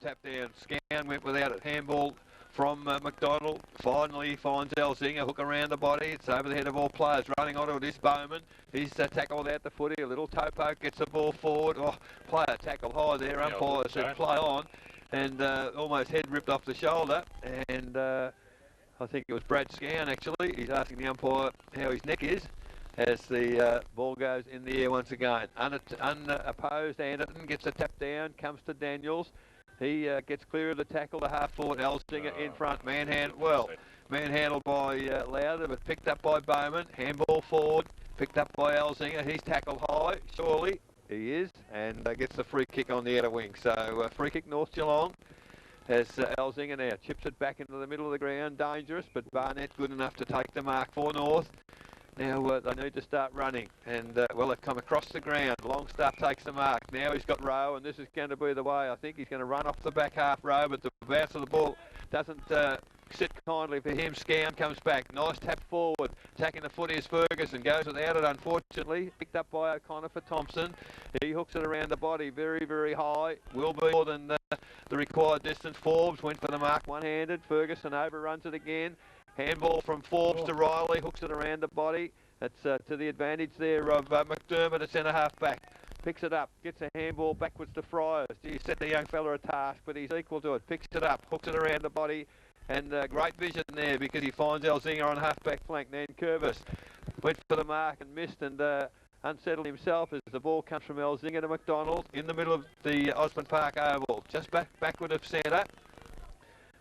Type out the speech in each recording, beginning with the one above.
tap down. Scan went without it. Handball from McDonald. Finally finds Elzinger. Hook around the body. It's over the head of all players. Running onto it is Bowman. He's tackled out the footy. A little toe poke. Gets the ball forward. Oh, player tackled high there. Umpire said play on. And almost head ripped off the shoulder. And I think it was Brad Scan actually. He's asking the umpire how his neck is as the ball goes in the air once again. Unopposed, Anderton gets a tap down, comes to Daniels. He gets clear of the tackle, the half forward, Elzinger in front, manhandled by Lowther, but picked up by Bowman. Handball forward, picked up by Elzinger. He's tackled high, surely. He is, and gets the free kick on the outer wing. So free kick North Geelong. As Elzinger now chips it back into the middle of the ground, dangerous, but Barnett good enough to take the mark for North. Now they need to start running, and well, they've come across the ground. Longstaff takes the mark. Now he's got Rowe, and this is going to be the way. I think he's going to run off the back half row, but the bounce of the ball doesn't sit kindly for him. Scan comes back. Nice tap forward. Attacking the footy is Ferguson. Goes without it, unfortunately. Picked up by O'Connor for Thomson. He hooks it around the body very, very high. Will be more than the required distance. Forbes went for the mark one-handed. Ferguson overruns it again. Handball from Forbes to Riley, hooks it around the body. That's to the advantage there of McDermott, a centre half back. Picks it up, gets a handball backwards to Friars. He set the young fella a task, but he's equal to it. Picks it up, hooks it around the body, and great vision there because he finds Elzinger on half back flank. Nan Curvis went for the mark and missed, and unsettled himself as the ball comes from Elzinger to McDonald in the middle of the Osborne Park Oval, just backward of centre.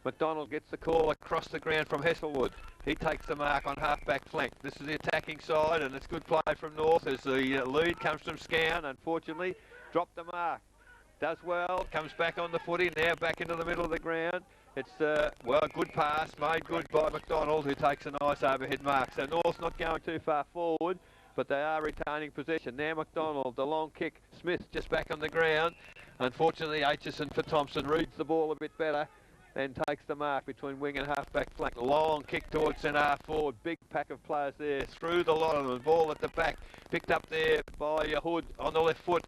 McDonald gets the call across the ground from Hesselwood. He takes the mark on half-back flank. This is the attacking side, and it's good play from North as the lead comes from Scown. Unfortunately, dropped the mark. Does well, comes back on the footy, now back into the middle of the ground. It's, well, a good pass, made good by McDonald, who takes a nice overhead mark. So North's not going too far forward, but they are retaining possession. Now McDonald, the long kick. Smith just back on the ground. Unfortunately, Aitchison for Thomson reads the ball a bit better. Then takes the mark between wing and half-back flank. Long kick towards centre half forward. Big pack of players there. Through the lot of them. Ball at the back. Picked up there by Hood on the left foot.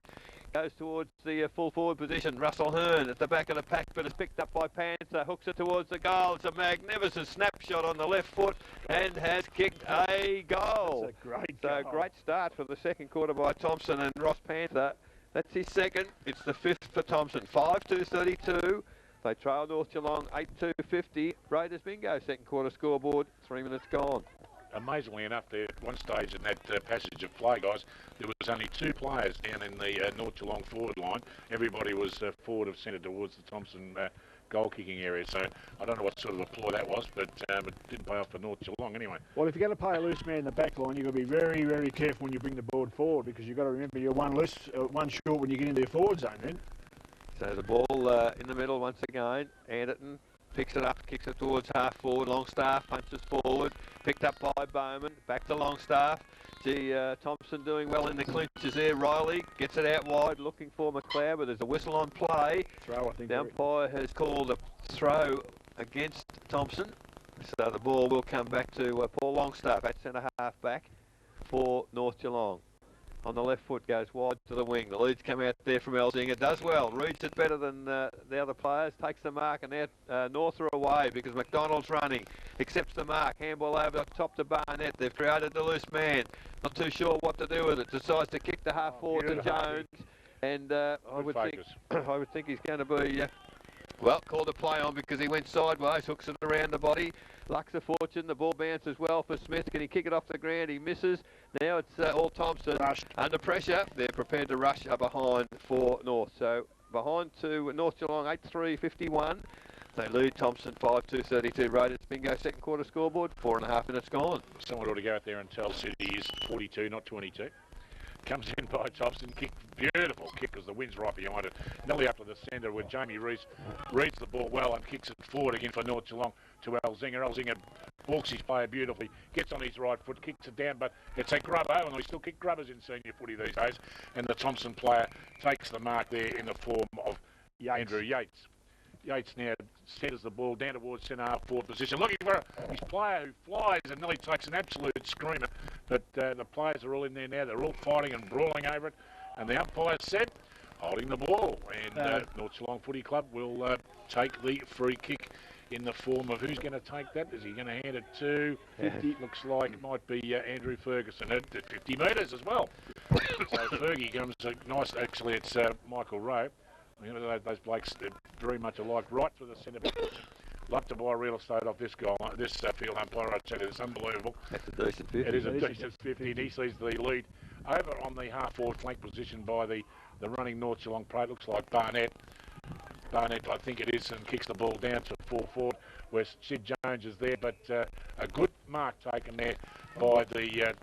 Goes towards the full forward position. Russell Hearn at the back of the pack, but it's picked up by Panther. Hooks it towards the goal. It's a magnificent snapshot on the left foot and has kicked a goal. That's a great goal. So great start for the second quarter by Thomson and Ross Panther. That's his second. It's the fifth for Thomson. 5-2-32. They trail North Geelong 8-2-50. Raiders bingo, second quarter scoreboard, 3 minutes gone. Amazingly enough, there at one stage in that passage of play, guys, there was only two players down in the North Geelong forward line. Everybody was forward of centre towards the Thomson goal-kicking area. So I don't know what sort of a ploy that was, but it didn't pay off for North Geelong anyway. Well, if you're going to play a loose man in the back line, you've got to be very, very careful when you bring the board forward, because you've got to remember you're one short when you get into your forward zone then. So the ball in the middle once again. Anderton picks it up, kicks it towards half forward. Longstaff punches forward. Picked up by Bowman. Back to Longstaff. Thomson doing well in the clinches there. Riley gets it out wide, looking for McLeod, but there's a whistle on play. Throw, I think. The umpire has called a throw against Thomson. So the ball will come back to Paul Longstaff at centre half back for North Geelong. On the left foot, goes wide to the wing. The leads come out there from Elzinger. Does well. Reads it better than the other players. Takes the mark, and now North are away because McDonald's running. Accepts the mark. Handball over top to Barnett. They've created the loose man. Not too sure what to do with it. Decides to kick the half forward to Jones. And I would think he's going to be... well, called a play on because he went sideways, hooks it around the body. Luck's a fortune. The ball bounces well for Smith. Can he kick it off the ground? He misses. Now it's all Thomson. Rushed. Under pressure. They're prepared to rush up behind for North. So behind to North Geelong 8-3-51. They lead Thomson 5-2-32. Raiders bingo second quarter scoreboard. 4.5 minutes gone. Someone ought to go out there and tell City is 42, not 22. Comes in by Thomson, kick, beautiful kick because the wind's right behind it. Nearly up to the centre where Jamie Reese reads the ball well and kicks it forward again for North Geelong to Elzinger. Elzinger walks his player beautifully, gets on his right foot, kicks it down, but it's a grubber, and we still kick grubbers in senior footy these days. And the Thomson player takes the mark there in the form of Andrew Yates. Yates now centres the ball down towards centre half forward position, looking for his player who flies and nearly takes an absolute screamer. But the players are all in there now. They're all fighting and brawling over it. And the umpire said, holding the ball. And North Geelong Footy Club will take the free kick in the form of who's going to take that? Is he going to hand it to 50? Looks like it might be Andrew Ferguson at 50 metres as well. So Fergie comes nice. Actually, it's Michael Rowe. You know, those blokes are very much alike. Right for the centre back. Love to buy real estate off this guy, this field umpire. I tell you, it's unbelievable. That's a decent 50. It is a decent 50, and he sees the lead over on the half-forward flank position by the running North Geelong plate. Looks like Barnett, I think it is, and kicks the ball down to full forward, where Sid Jones is there. But a good mark taken there by the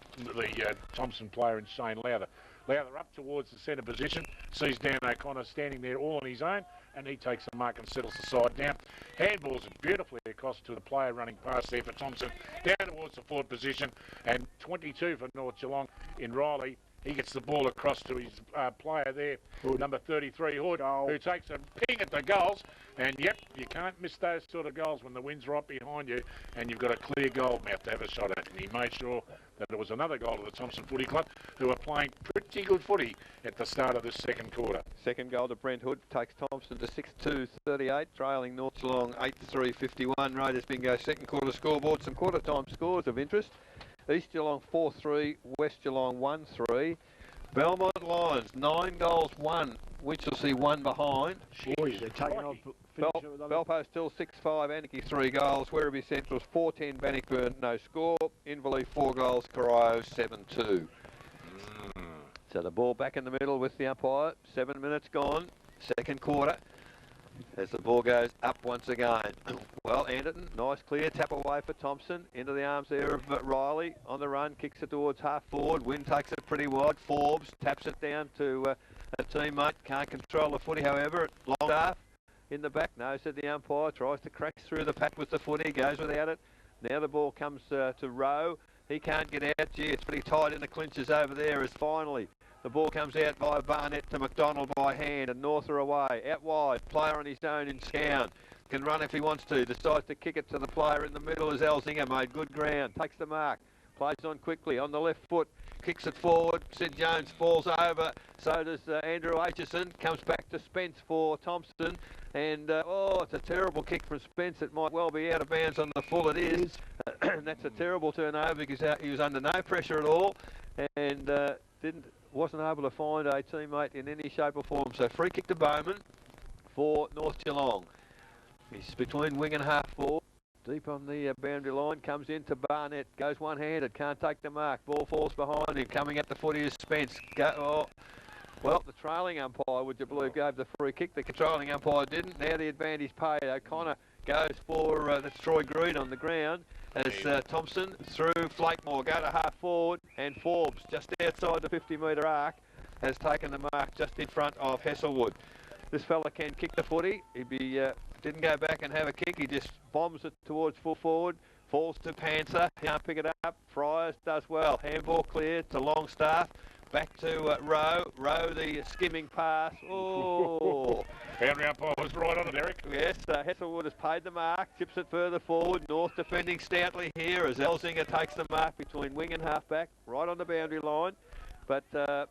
Thomson player in Shane Lowther. Lowther up towards the centre position, sees Dan O'Connor standing there all on his own, and he takes the mark and settles the side down. Handballs it beautifully across to the player running past there for Thomson, down towards the forward position, and 22 for North Geelong in Riley. He gets the ball across to his player there, Hood. Number 33, Hood, who takes a ping at the goals. And, yep, you can't miss those sort of goals when the wind's right behind you and you've got a clear goal mouth to have a shot at. And he made sure that it was another goal to the Thomson Footy Club, who are playing pretty good footy at the start of this second quarter. Second goal to Brent Hood takes Thomson to 6-2-38, trailing North Geelong 8-3-51. Raiders bingo second quarter scoreboard. Some quarter time scores of interest. East Geelong 4-3, West Geelong 1-3. Belmont Lions 9 goals 1, Winchelsea 1 behind. Boys, they're taking off. Belpo still 6-5, Anarchy 3 goals. Werribee Central's 4-10, Bannockburn no score. Inverleigh 4 goals, Corio 7-2. So the ball back in the middle with the umpire. 7 minutes gone, second quarter. As the ball goes up once again. Well, Anderton, nice clear tap away for Thomson. Into the arms there of Riley. On the run, kicks it towards half forward. Wynn takes it pretty wide. Forbes taps it down to a teammate. Can't control the footy, however. Longstaff in the back. No, said the umpire. Tries to crack through the pack with the footy. Goes without it. Now the ball comes to Rowe. He can't get out. Gee, it's pretty tight in the clinches over there as finally the ball comes out by Barnett to McDonald by hand, and North are away. Out wide, player on his own in Scown. Can run if he wants to. Decides to kick it to the player in the middle as Elzinger made good ground. Takes the mark. Plays on quickly on the left foot. Kicks it forward. Sid Jones falls over. So does Andrew Aitchison. Comes back to Spence for Thomson. And, it's a terrible kick from Spence. It might well be out of bounds on the full. It is. And that's a terrible turnover because he was under no pressure at all. And wasn't able to find a teammate in any shape or form. So free kick to Bowman for North Geelong. He's between wing and half forward. Deep on the boundary line. Comes into Barnett. Goes one-handed. Can't take the mark. Ball falls behind him. Coming at the footy is Spence. Well, the trailing umpire, would you believe, gave the free kick. The controlling umpire didn't. Now the advantage paid. O'Connor goes for that's Troy Green on the ground. As Thomson through Flakemore go to half forward, and Forbes just outside the 50-metre arc has taken the mark just in front of Hesselwood. This fella can kick the footy. He didn't go back and have a kick. He just bombs it towards full forward. Falls to Panther. Can't pick it up. Friars does well. Handball clear to Longstaff. Back to Rowe. Rowe, the skimming pass. Oh. Boundary umpire was right on it, Eric. Yes, Hesselwood has paid the mark. Chips it further forward. North defending stoutly here as Elzinger takes the mark between wing and halfback. Right on the boundary line. But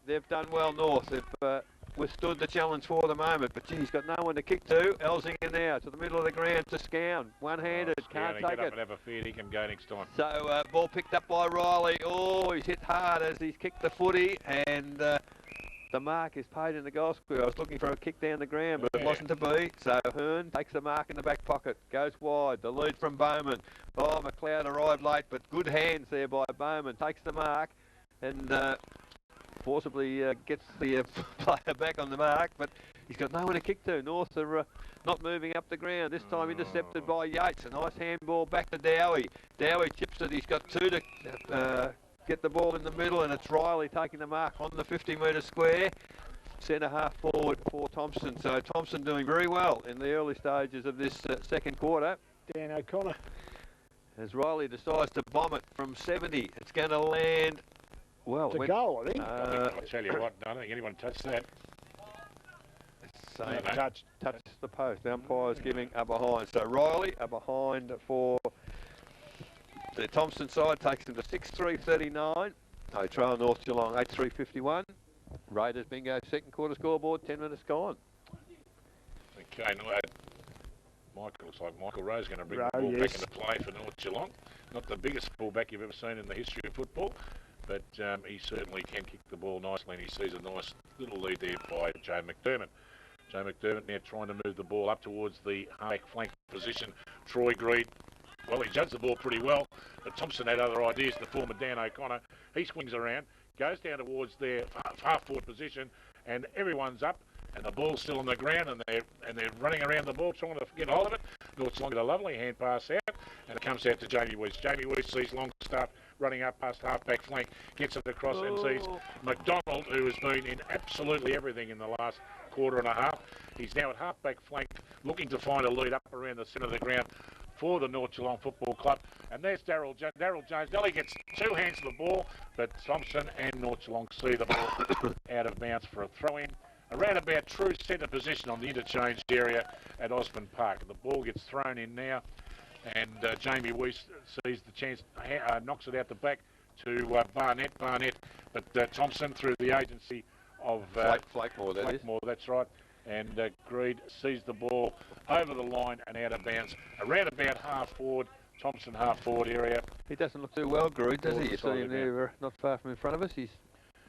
they've done well, North. They've withstood the challenge for the moment. But, gee, he's got no one to kick to. Elzinger now to the middle of the ground to Scown. One-handed. Can't take get up it. and have a feed. He can go next time. So, ball picked up by Riley. Oh, he's hit hard as he's kicked the footy. And the mark is paid in the goal square. I was looking for a kick down the ground, but it wasn't to be. So, Hearn takes the mark in the back pocket. Goes wide. The lead from Bowman. Oh, McLeod arrived late, but good hands there by Bowman. Takes the mark and forcibly gets the player back on the mark, but he's got no one to kick to. North are not moving up the ground. This time intercepted by Yates. A nice handball back to Dowie. Dowie chips it. He's got two to get the ball in the middle, and it's Riley taking the mark on the 50-metre square. Centre half forward for Thomson. So Thomson doing very well in the early stages of this second quarter. Dan O'Connor. As Riley decides to bomb it from 70, it's going to land. Well, it's a goal, I think. I'll tell you what, I don't think anyone touched that. Touched the post. The umpire's giving a behind. So Riley, a behind for the Thomson side, takes them to 6-3-39. They trail North Geelong 8-3-51. Raiders bingo, second quarter scoreboard, 10 minutes gone. Okay, now looks like Michael Rowe's going to bring the ball back into play for North Geelong. Not the biggest fullback you've ever seen in the history of football, but he certainly can kick the ball nicely, and he sees a nice little lead there by Joe McDermott. Joe McDermott now trying to move the ball up towards the half flank position. Troy Greed, well, he judged the ball pretty well, but Thomson had other ideas. The former Dan O'Connor, he swings around, goes down towards their half forward position, and everyone's up, and the ball's still on the ground, and they're running around the ball trying to get hold of it. North Geelong get a lovely hand pass out, and it comes out to Jamie West. Jamie West sees Longstaff running up past half-back flank, gets it across and sees McDonald, who has been in absolutely everything in the last quarter and a half. He's now at half-back flank, looking to find a lead up around the centre of the ground for the North Geelong Football Club. And there's Daryl Jones. Nelly gets two hands to the ball, but Thomson and North Geelong see the ball out of bounds for a throw-in. Around about true centre position on the interchange area at Osborne Park. The ball gets thrown in now, and Jamie Weiss sees the chance, knocks it out the back to Barnett, but Thomson through the agency of Flackmore, that's right, and Greed sees the ball over the line and out of bounds. Around about half forward, Thomson half forward area. He doesn't look too well, Greed, does he? You see him there not far from in front of us. He's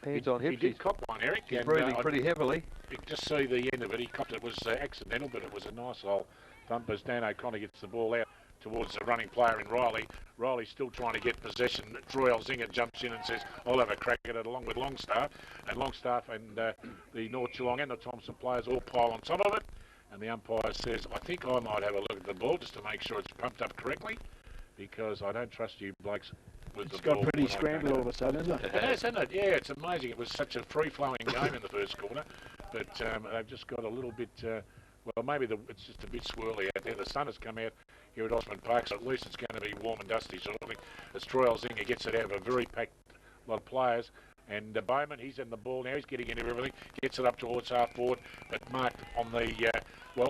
hands on hips. He did cop one, Eric. He's breathing pretty heavily. You can just see the end of it. He copped it. It was accidental, but it was a nice old thump as Dan O'Connor gets the ball out towards the running player in Riley. Riley's still trying to get possession. Troy Elzinga jumps in and says, I'll have a crack at it along with Longstaff. And Longstaff and the North Geelong and the Thomson players all pile on top of it. And the umpire says, I think I might have a look at the ball just to make sure it's pumped up correctly, because I don't trust you blokes with the ball. It's got pretty scrambled all of a sudden, isn't it? It has, hasn't it? Yeah, it's amazing. It was such a free-flowing game in the first quarter, but they've just got a little bit, well, maybe it's just a bit swirly out there. The sun has come out here at Osborne Park, so at least it's going to be warm and dusty shortly. As Troy Elzinga gets it out of a very packed lot of players. And Bowman, he's in the ball now, he's getting into everything, gets it up towards half forward, but marked on the,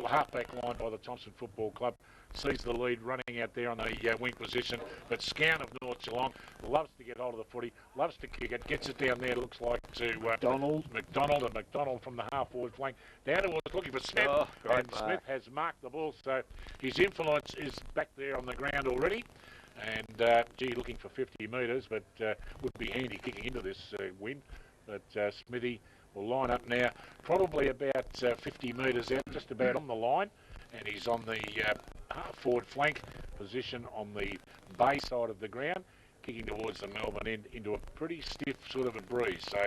half-back line by the Thomson Football Club. Sees the lead running out there on the wing position, but Scown of North Geelong loves to get hold of the footy, loves to kick it, gets it down there, looks like to McDonald, and McDonald from the half-forward flank down towards looking for Smith, and Smith has marked the ball, so his influence is back there on the ground already. And, looking for 50 metres, but would be handy kicking into this wind. But Smithy will line up now, probably about 50 metres out, just about on the line. And he's on the half-forward flank position on the bay side of the ground, kicking towards the Melbourne end into a pretty stiff sort of a breeze. So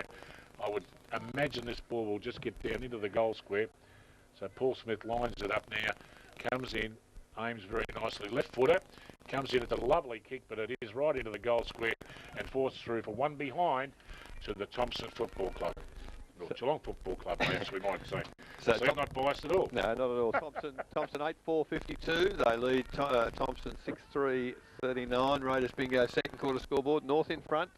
I would imagine this ball will just get down into the goal square. So Paul Smith lines it up now, comes in, aims very nicely, left footer. Comes in at the lovely kick, but it is right into the goal square and forced through for one behind to the Thomson Football Club. Or Geelong Football Club, perhaps we might say. So I'm not biased at all. No, not at all. Thomson 8-4-52. They lead Thomson 6-3-39. Raiders bingo second quarter scoreboard. North in front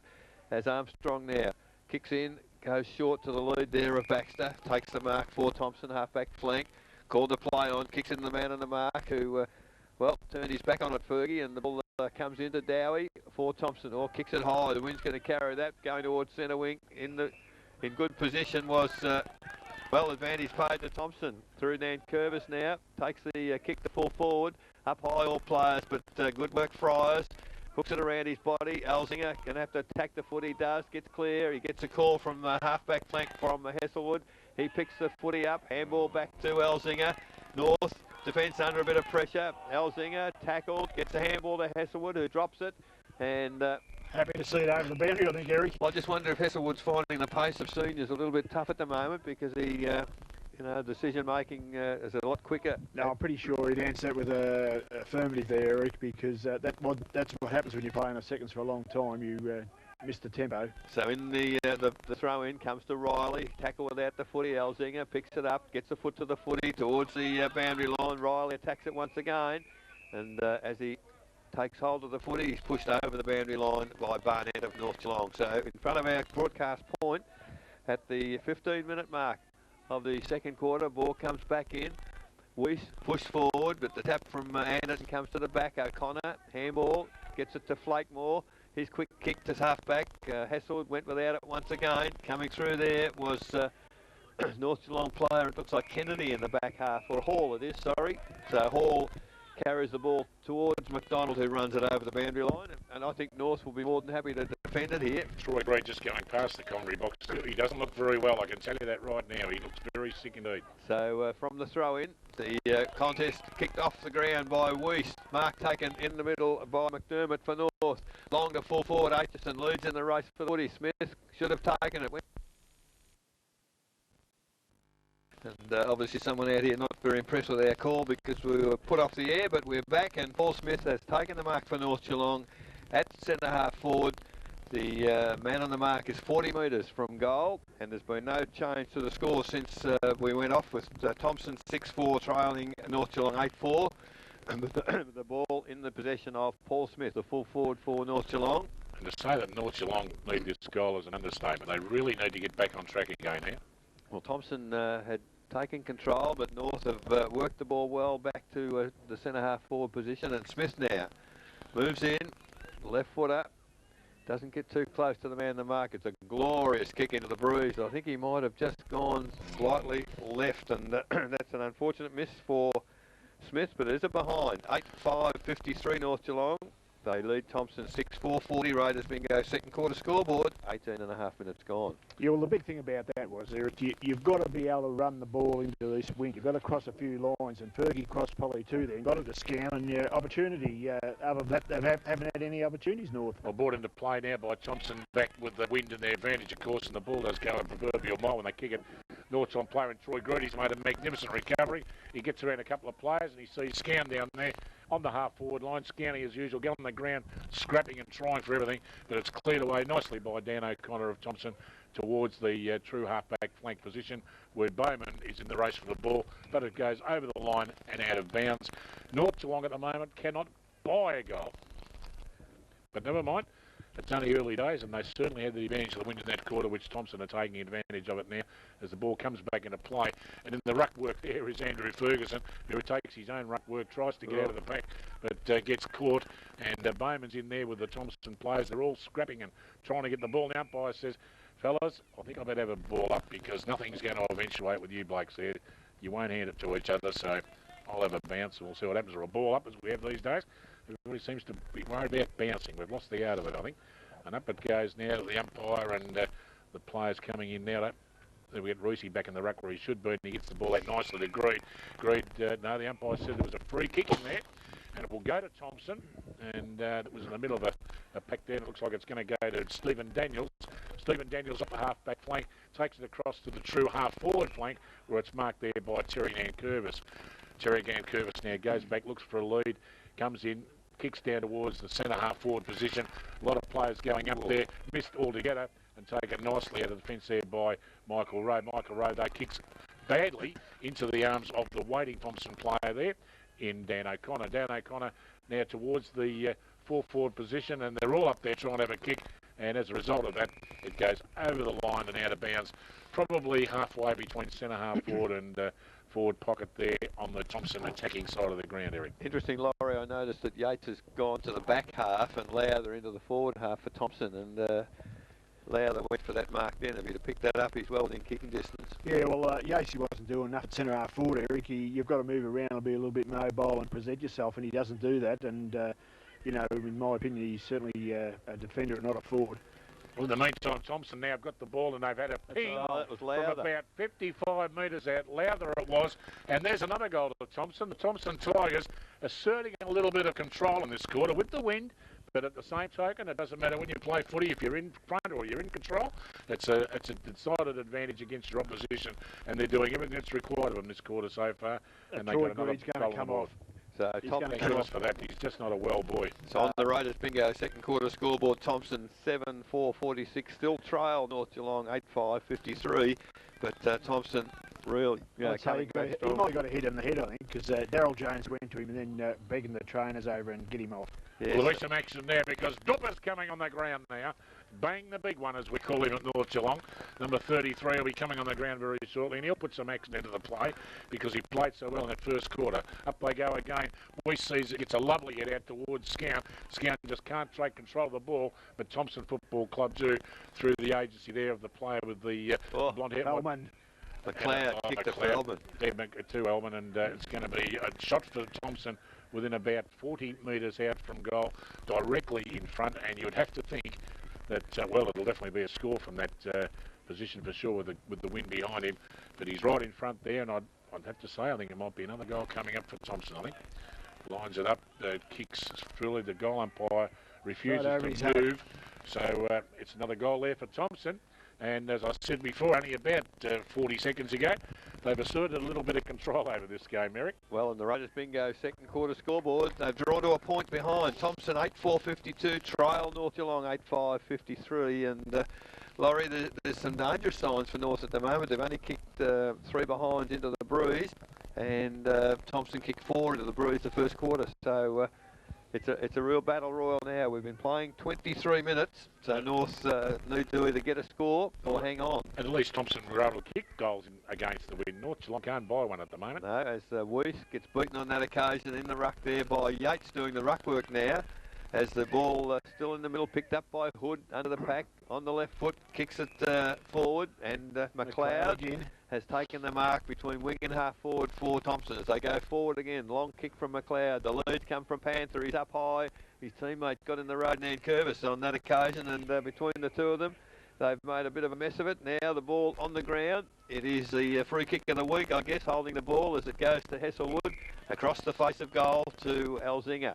as Armstrong now kicks in, goes short to the lead there of Baxter. Takes the mark for Thomson, half-back flank. Called to play on, kicks in the man on the mark who... turned his back on it, Fergie, and the ball comes into Dowie for Thomson, or kicks it high. The wind's going to carry that, going towards centre wing. In good position was, advantage paid to Thomson. Through Nankervis now, takes the kick to full forward. Up high all players, but good work Friars. Hooks it around his body. Elzinga going to have to attack the foot. He does, gets clear. He gets a call from the half-back flank from Hesselwood. He picks the footy up, handball back to Elzinga. North. Defence under a bit of pressure. Elzinga tackled, gets a handball to Hesselwood, who drops it, and happy to see it over the boundary, I think, Eric. I just wonder if Hesselwood's finding the pace of seniors a little bit tough at the moment, because he, decision making is a lot quicker. No, I'm pretty sure he'd answer that with a affirmative there, Eric, because that's what happens when you play in the seconds for a long time. You miss the tempo. So in the throw-in comes to Riley. Tackle without the footy. Elzinga picks it up, gets the foot to the footy towards the boundary line. Riley attacks it once again. And as he takes hold of the footy, he's pushed over the boundary line by Barnett of North Geelong. So in front of our broadcast point, at the 15-minute mark of the second quarter, ball comes back in. Weiss pushed forward, but the tap from Anderson comes to the back. O'Connor, handball, gets it to Flakemore. his quick kick to half-back. Hasselwood went without it once again. Coming through there was North Geelong player, it looks like Kennedy in the back half, or Hall it is, sorry. So Hall carries the ball towards McDonald, who runs it over the boundary line, and I think North will be more than happy to defend it here. Troy Green just going past the commentary box. He doesn't look very well, I can tell you that right now. He looks very sick indeed. So from the throw-in, the contest kicked off the ground by Weiss. Mark taken in the middle by McDermott for North. Long to full forward, Aitchison leads in the race for the footy. Smith should have taken it. And obviously someone out here not very impressed with our call because we were put off the air, but we're back, and Paul Smith has taken the mark for North Geelong at centre half forward. The man on the mark is 40 metres from goal, and there's been no change to the score since we went off with Thomson 6-4 trailing North Geelong 8-4. And with the ball in the possession of Paul Smith, the full forward for North Geelong. And to say that North Geelong need this goal is an understatement. They really need to get back on track again now. Well, Thomson had taken control, but North have worked the ball well back to the centre half forward position, and Smith now moves in, left foot up, doesn't get too close to the man in the mark. It's a glorious kick into the breeze. I think he might have just gone slightly left, and that's an unfortunate miss for Smith, but it is a behind. 8-5-53 North Geelong. They lead Thomson 6-4, 40 Raiders bingo second quarter scoreboard, 18.5 minutes gone. Yeah, well, the big thing about that was, Eric, you've got to be able to run the ball into this wing. You've got to cross a few lines, and Fergie crossed probably two there. Got it to Scan, and opportunity. Other than that, they haven't had any opportunities, North. Well, brought into play now by Thomson, back with the wind in their advantage, of course, and the ball does go a proverbial mile when they kick it. North Geelong player and Troy Green, he's made a magnificent recovery. He gets around a couple of players, and he sees Scan down there on the half-forward line. Scanning, as usual, get on the ground, scrapping and trying for everything, but it's cleared away nicely by Dan O'Connor of Thomson towards the true half-back flank position, where Bowman is in the race for the ball, but it goes over the line and out of bounds. North Geelong at the moment cannot buy a goal. But never mind, it's only early days, and they certainly had the advantage of the wind in that quarter, which Thomson are taking advantage of it now as the ball comes back into play. And in the ruck work there is Andrew Ferguson, who takes his own ruck work, tries to get out of the pack, but gets caught. And Bowman's in there with the Thomson players. They're all scrapping and trying to get the ball. And the umpire says, fellas, I think I better have a ball up because nothing's going to eventuate with you blokes there. You won't hand it to each other, so I'll have a bounce, and we'll see what happens, or a ball up as we have these days. Everybody seems to be worried about bouncing. We've lost the art of it, I think. And up it goes now to the umpire, and the players coming in now. Then we get Reese back in the ruck where he should be, and he gets the ball out nicely to Greed. No, the umpire said there was a free kick in there, and it will go to Thomson. And it was in the middle of a pack there, and it looks like it's going to go to Stephen Daniels. Stephen Daniels up the half-back flank, takes it across to the true half-forward flank, where it's marked there by Terry Nankervis. Terry Nankervis now goes back, looks for a lead, comes in, kicks down towards the centre half-forward position. A lot of players going up there, missed altogether, and taken nicely out of the fence there by Michael Rowe. Michael Rowe, though, kicks badly into the arms of the waiting Thomson player there in Dan O'Connor. Dan O'Connor now towards the full forward position, and they're all up there trying to have a kick, and as a result of that, it goes over the line and out of bounds, probably halfway between centre half forward and forward pocket there on the Thomson attacking side of the ground, Eric. Interesting, Laurie, I noticed that Yates has gone to the back half and Lowther into the forward half for Thomson, and Lowther went for that mark then. If he'd have picked that up, he's well within kicking distance. Yeah, well, Yates wasn't doing enough at centre half forward, Eric. You've got to move around and be a little bit mobile and present yourself, and he doesn't do that. And, you know, in my opinion, he's certainly a defender and not a forward. Well, in the meantime, Thomson now have got the ball, and they've had a ping from about 55 metres out. Lowther it was, and there's another goal to Thomson. The Thomson Tigers asserting a little bit of control in this quarter with the wind, but at the same token, it doesn't matter when you play footy, if you're in front or you're in control, it's a decided advantage against your opposition, and they're doing everything that's required of them this quarter so far, and they got another goal come off. So Thank goodness for that. He's just not a well boy. So on the Raiders bingo second quarter scoreboard, Thomson 7-4-46 still trail North Geelong 8-5-53, but Thomson really, I'd say he might have got a hit in the head, I think, because Daryl Jones went to him and then begging the trainers over and get him off. Yes. Well, there'll be some action there because Dupper's coming on the ground now. Bang the big one, as we call him at North Geelong. Number 33 will be coming on the ground very shortly, and he'll put some action into the play because he played so well in that first quarter. Up they go again. Weiss sees it gets a lovely hit out towards Scown. Scown just can't take control of the ball, but Thomson Football Club do through the agency there of the player with the blonde hair. Feldman. McLeod kicked to Feldman. To Elman, and it's going to be a shot for Thomson within about 40 metres out from goal, directly in front, and you'd have to think that, well, it'll definitely be a score from that position for sure with the wind behind him, but he's right in front there, and I'd have to say I think it might be another goal coming up for Thomson, I think. Lines it up, kicks truly, the goal umpire refuses to move, so it's another goal there for Thomson. And as I said before, only about 40 seconds ago, they've asserted a little bit of control over this game, Eric. Well, in the Raiders Bingo second quarter scoreboard, they've drawn to a point behind. Thomson 8-4-52, trail North Geelong 8-5-53, and Laurie, there's some dangerous signs for North at the moment. They've only kicked 3 behinds into the breeze, and Thomson kicked 4 into the breeze the first quarter. So it's a real battle royal now. We've been playing 23 minutes, so North need to either get a score or hang on. And at least Thomson were able to kick goals against the wind. North Geelong can't buy one at the moment. No, as Weiss gets beaten on that occasion in the ruck there by Yates doing the ruck work now. As the ball still in the middle, picked up by Hood under the pack on the left foot, kicks it forward, and McLeod has taken the mark between wing and half forward for Thomson as they go forward again. Long kick from McLeod. The lead come from Panther. He's up high. His teammate got in the road, Nan Curvis, on that occasion, and between the two of them, they've made a bit of a mess of it. Now the ball on the ground. It is the free kick of the week, I guess, holding the ball as it goes to Hesselwood across the face of goal to Elzinga.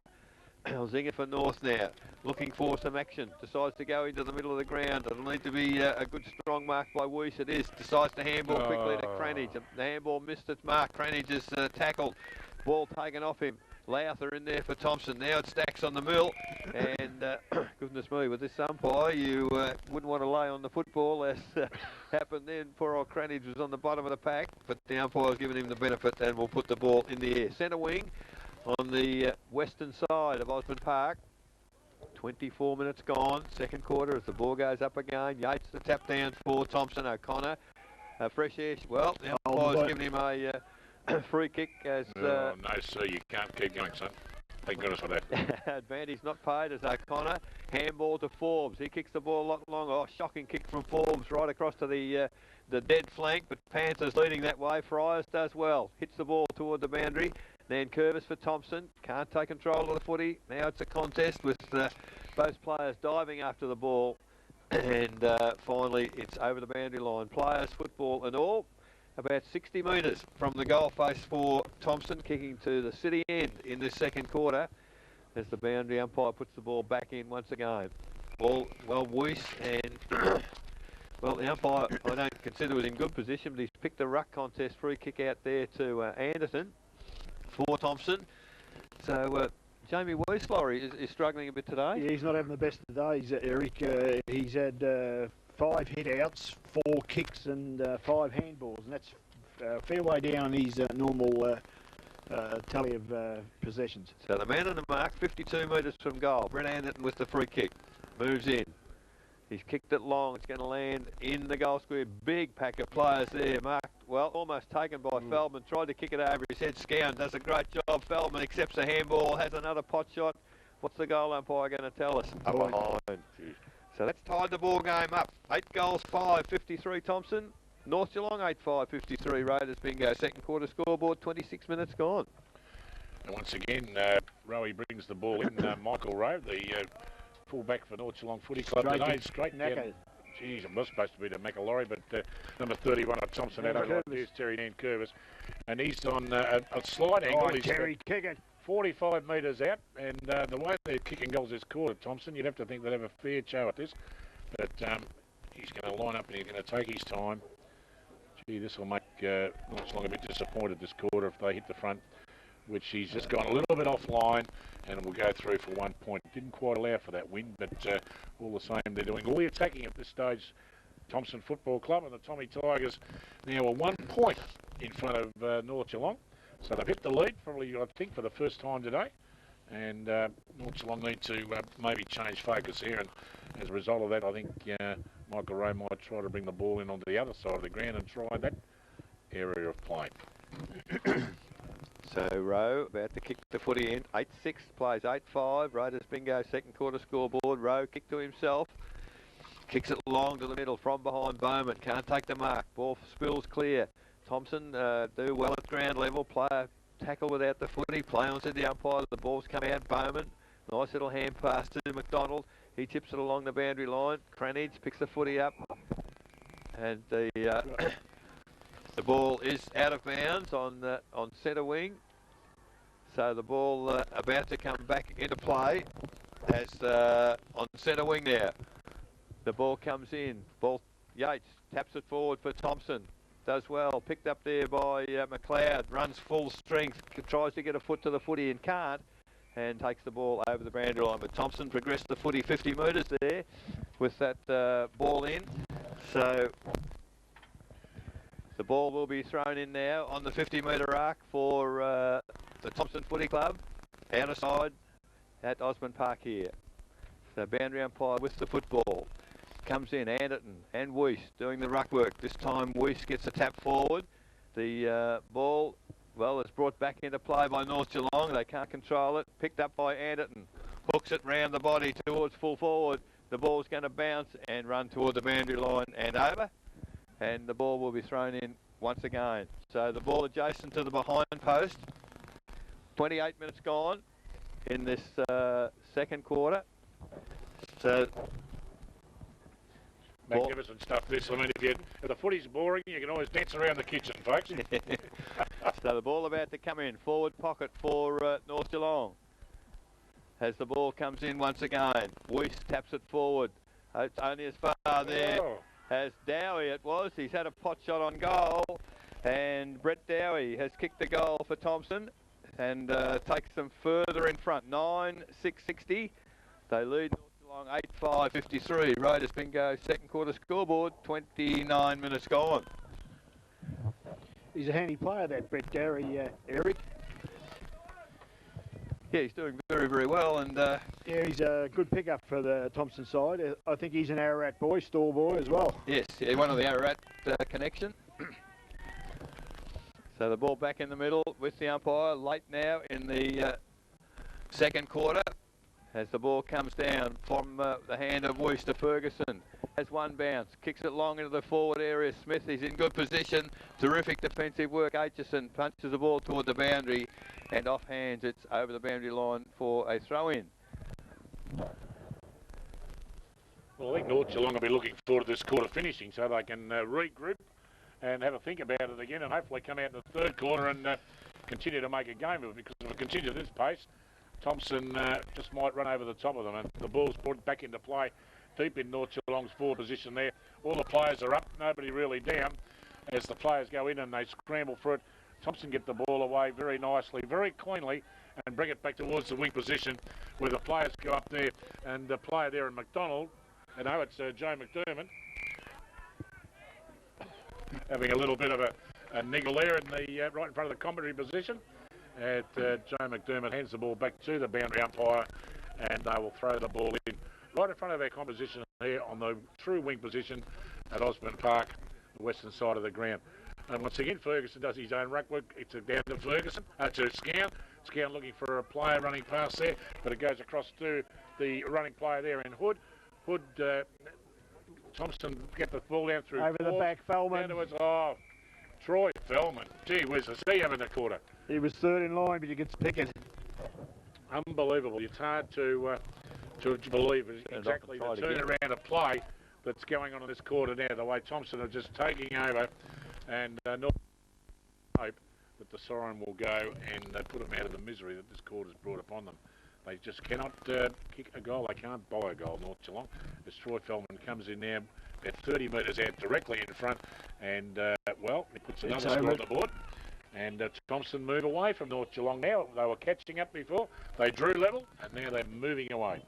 Elzinga for North now, looking for some action, decides to go into the middle of the ground. It'll need to be a good strong mark by Weiss. It is, decides to handball quickly to Cranage. The handball missed its mark. Cranage is tackled, ball taken off him. Lowther in there for Thomson. Now it stacks on the mill, and goodness me, with this umpire, you wouldn't want to lay on the football as happened then. Poor old Cranage was on the bottom of the pack, but the umpire's given him the benefit and will put the ball in the air. Centre wing on the western side of Osborne Park. 24 minutes gone, second quarter as the ball goes up again. Yates the tap down for Thomson. O'Connor, fresh air. Well, the umpire's given him a free kick as... no, sir, you can't keep going, son. Thank goodness for that. Advantage not paid as O'Connor. Handball to Forbes. He kicks the ball a lot longer. Oh, shocking kick from Forbes right across to the dead flank, but Panthers leading that way. Friars does well. Hits the ball toward the boundary. Then Curvis for Thomson. Can't take control of the footy. Now it's a contest with both players diving after the ball. And finally, it's over the boundary line. Players, football and all. About 60 metres from the goal face for Thomson, kicking to the city end in this second quarter as the boundary umpire puts the ball back in once again. Well, Weiss and, well, the umpire I don't consider was in good position, but he's picked the ruck contest free kick out there to Anderson for Thomson. So Jamie Weiss, Laurie, is struggling a bit today. Yeah, he's not having the best of days, Eric. He's had 5 hit-outs, 4 kicks and 5 handballs, and that's fair way down his normal tally of possessions. So the man on the mark, 52 metres from goal. Brett Anderton with the free kick. Moves in. He's kicked it long. It's going to land in the goal square. Big pack of players there. Marked, well, almost taken by Feldman. Tried to kick it over his head. Scown does a great job. Feldman accepts the handball, has another pot shot. What's the goal umpire going to tell us? Up behind. So that's tied the ball game up. 8 goals, 5, 53 Thomson. North Geelong 8-5-53 Raiders bingo. Second quarter scoreboard, 26 minutes gone. And once again, Rowie brings the ball in. Michael Rowe, the fullback for North Geelong Footy Club today. Straight down. Geez, it was supposed to be to McAlorry, but number 31 at Thomson had it. There's Terry Nan Curvis. And he's on a slide angle. Oh, Terry, kick it. 45 metres out, and the way they're kicking goals this quarter, Thomson, you'd have to think they'd have a fair show at this. But he's going to line up and he's going to take his time. Gee, this will make North Geelong a bit disappointed this quarter if they hit the front, which he's just gone a little bit offline, and will go through for 1 point. Didn't quite allow for that win, but all the same, they're doing all the attacking at this stage Thomson Football Club, and the Tommy Tigers now are 1 point in front of North Geelong. So they've hit the lead, probably, I think, for the first time today. And North Geelong need to maybe change focus here. And as a result of that, I think Michael Rowe might try to bring the ball in onto the other side of the ground and try that area of play. So Rowe about to kick the footy in. 8-6, plays 8-5. Raiders bingo, second quarter scoreboard. Rowe kick to himself. Kicks it long to the middle from behind Bowman. Can't take the mark. Ball spills clear. Thomson do well at ground level. Play a tackle without the footy. Play on to the umpire. The ball's come out. Bowman. Nice little hand pass to McDonald. He tips it along the boundary line. Cranage picks the footy up. And the the ball is out of bounds on centre wing. So the ball about to come back into play as on centre wing now. The ball comes in. Ball Yates taps it forward for Thomson. Does well. Picked up there by McLeod. Runs full strength. Tries to get a foot to the footy and can't. And takes the ball over the boundary line. But Thomson progressed the footy 50 metres there with that ball in. So the ball will be thrown in now on the 50-metre arc for the Thomson Footy Club. Out of side at Osborne Park here. So boundary umpire with the football. Comes in Anderton and Weiss doing the ruck work. This time Weiss gets a tap forward. The ball, well, is brought back into play by North Geelong. They can't control it. Picked up by Anderton. Hooks it round the body towards full forward. The ball's going to bounce and run toward the boundary line and over. And the ball will be thrown in once again. So the ball adjacent to the behind post. 28 minutes gone in this second quarter. So magnificent stuff this. I mean, if the footy's boring, you can always dance around the kitchen, folks. So the ball about to come in. Forward pocket for North Geelong. As the ball comes in once again. Weiss taps it forward. It's only as far there as Dowie it was. He's had a pot shot on goal. And Brett Dowie has kicked the goal for Thomson. And takes them further in front. 9-6-60. They lead North Geelong 8-5-53. Raiders bingo, second quarter scoreboard, 29 minutes gone. He's a handy player, that Brett Dowie, Eric. Yeah, he's doing very, very well. And yeah, he's a good pickup for the Thomson side. I think he's an Ararat boy, store boy as well. Yes, yeah, one of the Ararat connection. So the ball back in the middle with the umpire, late now in the second quarter. As the ball comes down from the hand of Weiss to Ferguson. Has one bounce, kicks it long into the forward area. Smith is in good position. Terrific defensive work. Aitchison punches the ball toward the boundary and off hands. It's over the boundary line for a throw-in. Well, I think North Geelong will be looking forward to this quarter finishing so they can regroup and have a think about it again and hopefully come out in the third quarter and continue to make a game of it, because if we continue at this pace, Thomson just might run over the top of them, and the ball's brought back into play deep in North Geelong's forward position there. All the players are up, nobody really down. As the players go in and they scramble for it, Thomson get the ball away very nicely, very cleanly, and bring it back towards the wing position where the players go up there. And the player there in McDonald, I know it's Joe McDermott, having a little bit of a niggle there in the right in front of the commentary position. And Joe McDermott hands the ball back to the boundary umpire, and they will throw the ball in right in front of our composition here on the true wing position at Osborne Park, the western side of the ground. And once again, Ferguson does his own ruck work. It's down to Ferguson, to Scown. Scown looking for a player running past there, but it goes across to the running player there in Hood. Hood, Thomson get the ball down through over the back, Fellman. Troy Fellman. Gee whiz, is he having a quarter? He was third in line, but he gets picked. Unbelievable. It's hard to believe exactly the turnaround of play that's going on in this quarter now. The way Thomson are just taking over, and not hope that the siren will go and put them out of the misery that this quarter's brought upon them. They just cannot kick a goal. They can't buy a goal, North Geelong. As Troy Fellman comes in now, about 30 metres out directly in front, and well, he puts another score on the board. And Thomson move away from North Geelong now. They were catching up before. They drew level, and now they're moving away.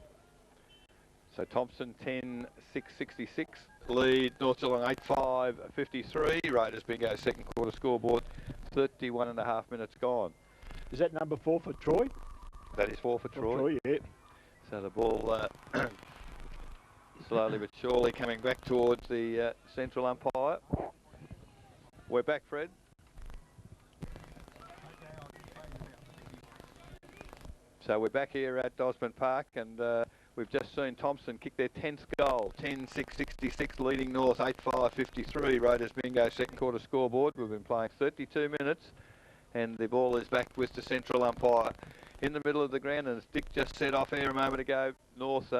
So Thomson 10-6-66, lead North Geelong 8-5-53. Raiders bingo second quarter scoreboard, 31.5 minutes gone. Is that number 4 for Troy? That is 4 for Troy. Yeah. So the ball slowly but surely coming back towards the central umpire. We're back, Fred. So we're back here at Osborne Park, and we've just seen Thomson kick their 10th goal, 10-6-66, leading North 8-5-53. Raiders bingo second quarter scoreboard. We've been playing 32 minutes, and the ball is back with the central umpire in the middle of the ground. And as Dick just said off air a moment ago, North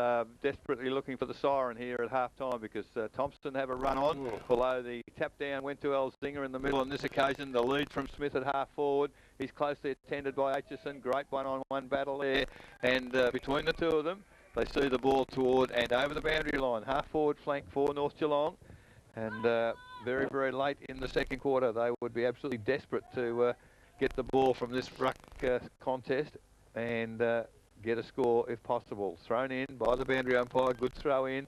desperately looking for the siren here at half time, because Thomson have a run on, although the tap down went to Elzinger in the middle on this occasion. The lead from Smith at half forward. He's closely attended by Aitchison. Great one-on-one battle there, and between the two of them, they see the ball toward and over the boundary line. Half forward flank for North Geelong, and very, very late in the second quarter, they would be absolutely desperate to get the ball from this ruck contest and get a score if possible. Thrown in by the boundary umpire, good throw in.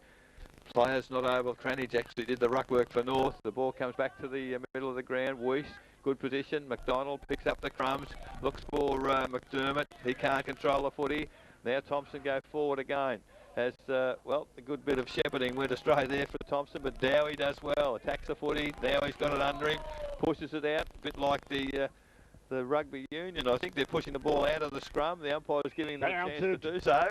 Players not able. Cranage actually did the ruck work for North. The ball comes back to the middle of the ground. Weiss, good position. McDonald picks up the crumbs, looks for McDermott. He can't control the footy. Now Thomson go forward again. Has, well, a good bit of shepherding went astray there for Thomson, but Dowie does well. Attacks the footy. Now he's got it under him, pushes it out, a bit like the rugby union. I think they're pushing the ball out of the scrum. The umpire's giving them a chance to do so.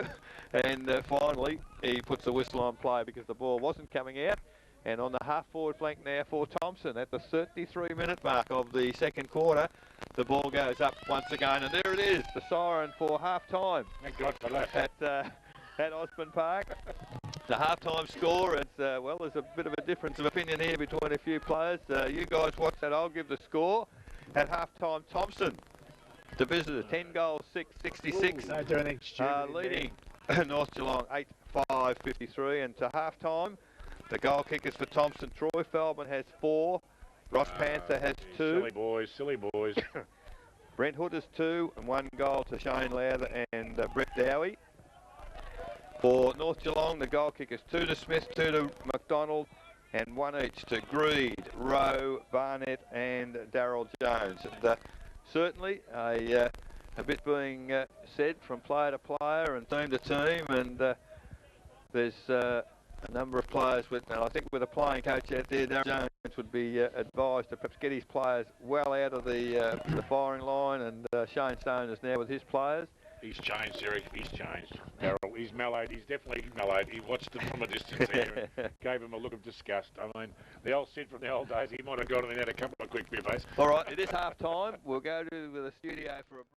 And finally, he puts the whistle on play because the ball wasn't coming out. And on the half-forward flank now for Thomson at the 33-minute mark of the second quarter, the ball goes up once again. And there it is, the siren for half-time. Thank God for that. At Osborne Park. The half-time score, it's, well, there's a bit of a difference of opinion here between a few players. You guys watch that. I'll give the score. At half-time, Thomson, the visitors, 10 goals, 6-66, leading North Geelong 8-5-53. And to half-time, the goal kickers for Thomson, Troy Feldman has 4, Ross Panther has 2. Silly boys. Brent Hood has 2, and 1 goal to Shane Lowther and Brett Dowie. For North Geelong, the goal kickers, 2 to Smith, 2 to McDonald, and 1 each to Greed, Rowe, Barnett and Darryl Jones. And certainly a bit being said from player to player and team to team, and there's a number of players and I think with a playing coach out there, Darryl Jones would be advised to perhaps get his players well out of the firing line, and Shane Stone is now with his players. He's changed, Eric. He's changed. Darryl, he's mellowed. He's definitely mellowed. He watched him from a distance there and gave him a look of disgust. I mean, the old Sid from the old days, he might have got him and had a couple of quick biffos. All right, it is half time. We'll go to the studio for a